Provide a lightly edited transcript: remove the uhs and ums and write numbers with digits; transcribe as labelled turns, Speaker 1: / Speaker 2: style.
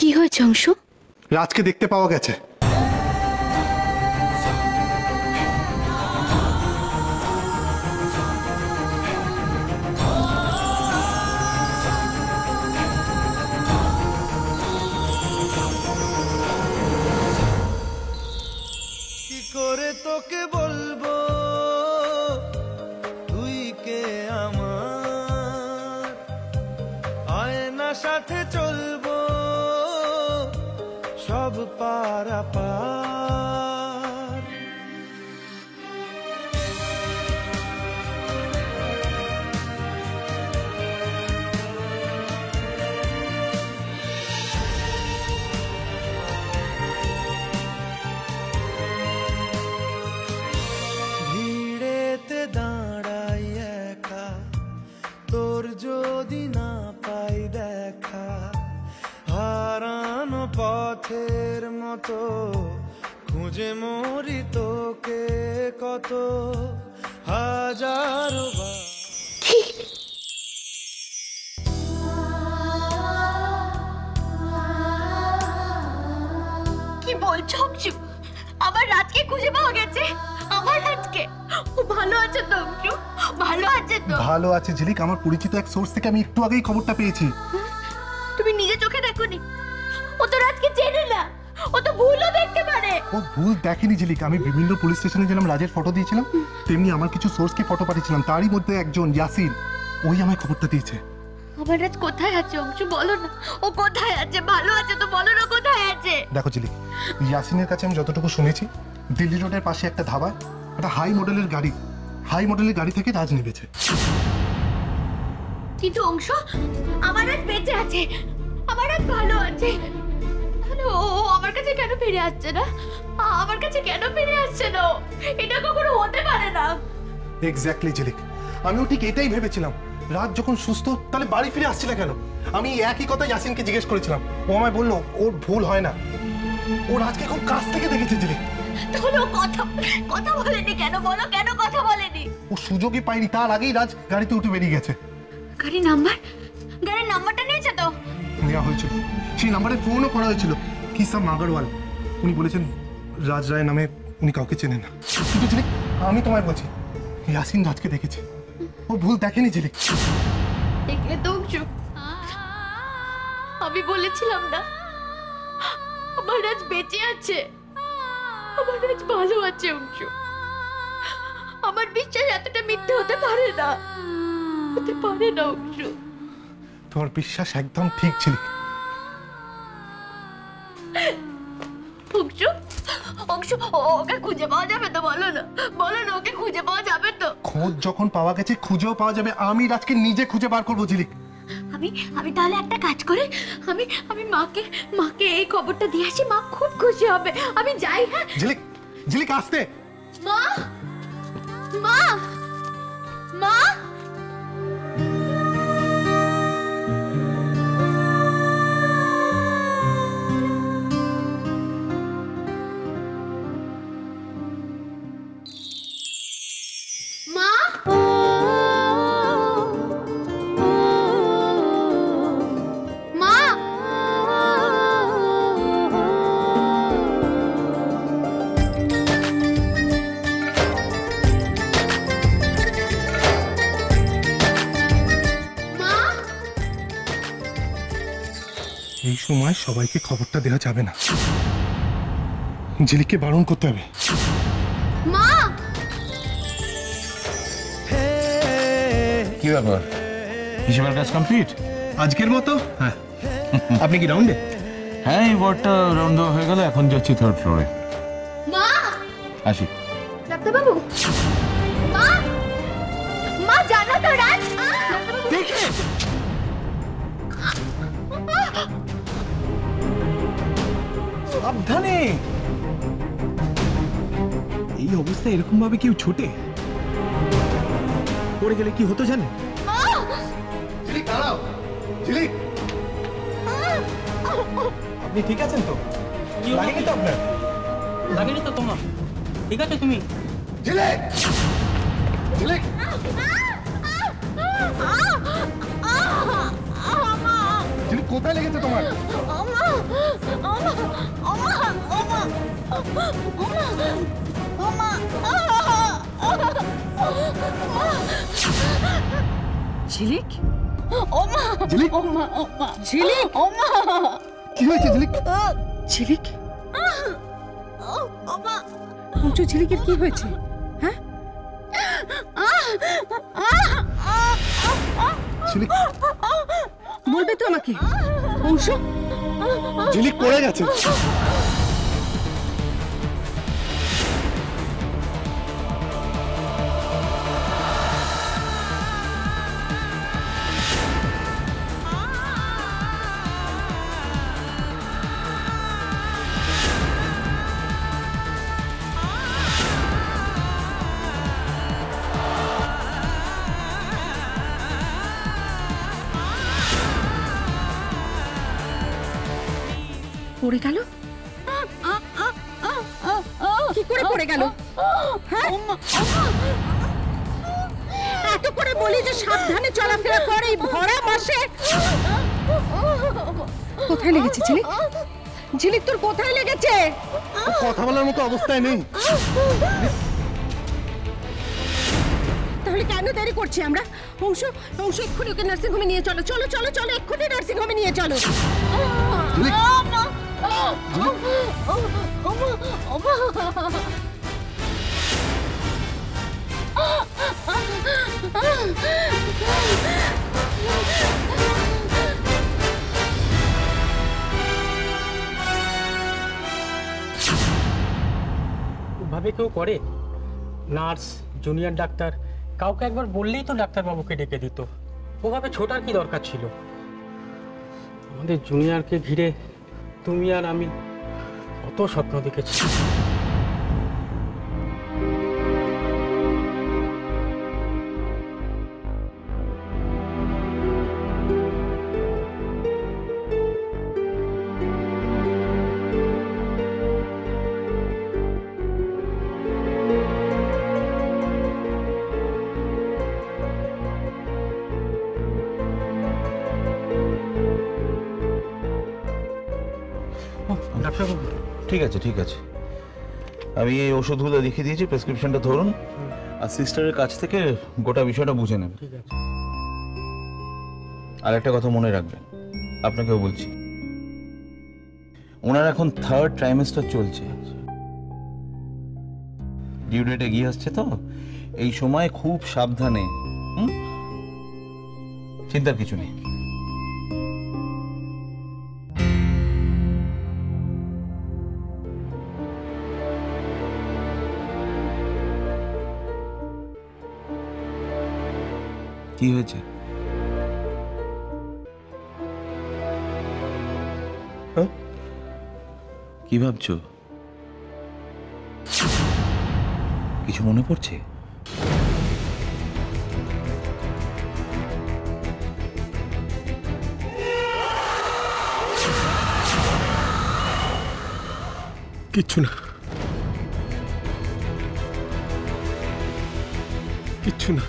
Speaker 1: কি হয়েছে অংশু?
Speaker 2: রাজকে দেখতে পাওয়া গেছে।
Speaker 3: কি করে তোকে বলবো তুই কে আমার, আয়না সাথে চলবো সব পারাপার। ভিড়েতে দাঁড়াই একা, তোর যদি না পাই দেখা, হারানো পথের মতো খুঁজে মরি তোকে কত হাজারো বার।
Speaker 1: কি বলছো অংশু? আমার রাজকে খুঁজে পাওয়া গেছে? আমার রাজকে? ও ভালো আছে তো অংশু? ভালো আছে তো?
Speaker 2: ভালো আছে ঝিলিক। আমার পরিচিত এক সোর্স থেকে আমি একটু আগেই খবরটা পেয়েছি।
Speaker 1: তুমি নিজে চোখে দেখোনি? ও তো রাজকে চেনে না, ও তো ভুলও দেখতে পারে।
Speaker 2: ও ভুল দেখেনি ঝিলিক। আমি বিভিন্ন পুলিশ স্টেশনে যেরকম রাজের ফটো দিয়েছিলাম, তেমনি আমার কিছু সোর্সকে ফটো পাঠিয়েছিলাম। তারই মধ্যে একজন ইয়াসিন, ওই আমায় খবরটা দিয়েছে।
Speaker 1: আমার রাজ কোথায় আছে অংশু? বলো না, ও কোথায় আছে? ভালো আছে তো? বলো না কোথায় আছে।
Speaker 2: দেখো ঝিলিক, ইয়াসিনের কাছে আমি যতটুকু শুনেছি, দিল্লি রোডের পাশে একটা ধাবা, একটা হাই মডেলের গাড়ি থেকে রাজ নেমেছে।
Speaker 1: কিন্তু অংশু, আমার রাজ বেঁচে আছে, আমার রাজ ভালো আছে। তাহলে ও আমার কাছে কেন ফিরে আসছে না? আমার কাছে কেন ফিরে আসছে না? এটা কখনো হতে পারে না।
Speaker 2: এক্স্যাক্টলি ঝিলিক, আমিও ঠিক এটাই ভেবেছিলাম। রাজ যখন সুস্থ, তাহলে বাড়ি ফিরে আসছে না কেন? আমি একই কথা ইয়াসিনকে জিজ্ঞেস করেছিলাম। ও আমায় বললো ওর ভুল হয় না, ও রাজকে খুব কাছ থেকে দেখেছে ঝিলিক।
Speaker 1: তাহলে ও কথা বলেনি কেন? বলো, কেন কথা বলেনি?
Speaker 2: ও সুযোগই পায়নি, তার আগেই রাজ গাড়িতে উঠে বেরিয়ে গেছে।
Speaker 1: গাড়ির নাম্বারটা নিয়েছে তো?
Speaker 2: নেওয়া হয়েছিল, সেই নাম্বারে ফোনও করা হয়েছিল। কিসাম আগরওয়াল, উনি বলেছেন রাজ রায় নামে উনি কাউকে চেনেন না। কিন্তু ঝিলিক, আমি তোমায় বলছি, ইয়াসিন রাজকে দেখেছে, ও ভুল দেখেনি ঝিলিক।
Speaker 1: দেখলে তো অংশু, আমি বলেছিলাম না আমার রাজ বেঁচে আছে, আমার রাজ ভালো আছে অংশু। আমার বিশ্বাস এতটা মিথ্যে হতে পারে না, অংশু।
Speaker 2: তোমার বিশ্বাস একদম ঠিক ছিল।
Speaker 1: অংশু, ওকে খুঁজে পাওয়া যাবে তো? বলো না, ওকে খুঁজে পাওয়া যাবে তো?
Speaker 2: খোঁজ যখন পাওয়া গেছে, খুঁজেও পাওয়া যাবে। আমি রাজকে নিজে খুঁজে বার করবো ঝিলিক।
Speaker 1: আমি তাহলে একটা কাজ করে আমি মাকে এই খবরটা দিয়ে আসি, মা খুব খুশি হবে। আমি যাই। হ্যাঁ
Speaker 2: ঝিলিক আসতে।
Speaker 1: মা, মা, মা।
Speaker 2: এই সময় সবাইকে খবরটা দেওয়া যাবে না, ঝিলিককে বারণ করতে হবে।
Speaker 1: মা,
Speaker 4: কি ব্যাপার, হিসেবের কাজ কমপ্লিট
Speaker 2: আজকের মতো? হ্যাঁ। আপনি কি রাউন্ডে?
Speaker 4: হ্যাঁ, এই ওয়ার্ডটা রাউন্ড দেওয়া হয়ে গেল, এখন যাচ্ছি থার্ড ফ্লোরে।
Speaker 1: মা,
Speaker 4: আসি।
Speaker 1: ডাক্তার বাবু, মা জানো তো রাজ
Speaker 2: দেখে
Speaker 5: সাবধানে। এই অবস্থায় এরকম ভাবে কেউ ছোটে? পড়ে গেলে কি হতো জানেন?
Speaker 2: ঝিলিক দাঁড়াও, ঝিলিক।
Speaker 5: আপনি ঠিক আছেন তো? লাগেনি তো আপনার?
Speaker 6: লাগেনি তো তোমার? ঠিক আছে তুমি?
Speaker 2: ঝিলিক, ঝিলিক। ঝিলিক কোথায় লেগেছে তোমার?
Speaker 7: ঝিলিক,
Speaker 2: ঝিলিক
Speaker 7: ঝিলিক,
Speaker 2: কি হয়েছে ঝিলিক?
Speaker 7: ঝিলিক, পঞ্চু, ঝিলিকের কি হয়েছে? হ্যাঁ,
Speaker 2: ঝিলিক
Speaker 7: বলবে তো আমাকে? অংশ,
Speaker 2: ঝিলিক পড়ে গেছে।
Speaker 7: পড়ে গেল? কি করে পড়ে গেল? হ্যাঁ? এত করে বলি যে সাবধানে চলাফেরা করে, এই ভরা মাসে। কোথায় লেগেছে ঝিলিক? ঝিলিক, তোর কোথায় লেগেছে?
Speaker 2: কথা বলার মতো অবস্থায় নেই।
Speaker 7: তাহলে কেন দেরি করছি আমরা? অংশ, অংশ, এক্ষুনি ওকে নার্সিং হোমে নিয়ে চলো, চলো চলো চলো, এক্ষুনি নার্সিং হোমে নিয়ে চলো।
Speaker 2: ঝিলিক
Speaker 6: ভাবে কেউ করে? নার্স, জুনিয়র ডাক্তার, কাউকে একবার বললেই তো ডাক্তারবাবুকে ডেকে দিত। ওভাবে ছোটার কি দরকার ছিল? আমাদের জুনিয়রকে ঘিরে তুমি আর আমি কত স্বপ্ন দেখেছি। ডাক্তারবাবু,
Speaker 4: ঠিক আছে ঠিক আছে, আমি এই ওষুধগুলো লিখে দিয়েছি, প্রেসক্রিপশনটা ধরুন আর সিস্টারের কাছ থেকে গোটা বিষয়টা বুঝে নেন।
Speaker 6: ঠিক আছে।
Speaker 4: আর একটা কথা মনে রাখবেন, আপনাকেও বলছি, ওনার এখন 3rd ট্রাইমেস্টার চলছে, ডিউ ডেট এগিয়ে আসছে, তো এই সময় খুব সাবধানে। চিন্তার কিছু নেই। কি হয়েছে? কি ভাবছো? কিছু মনে পড়ছে?
Speaker 2: কিচ্ছু না, কিচ্ছু না।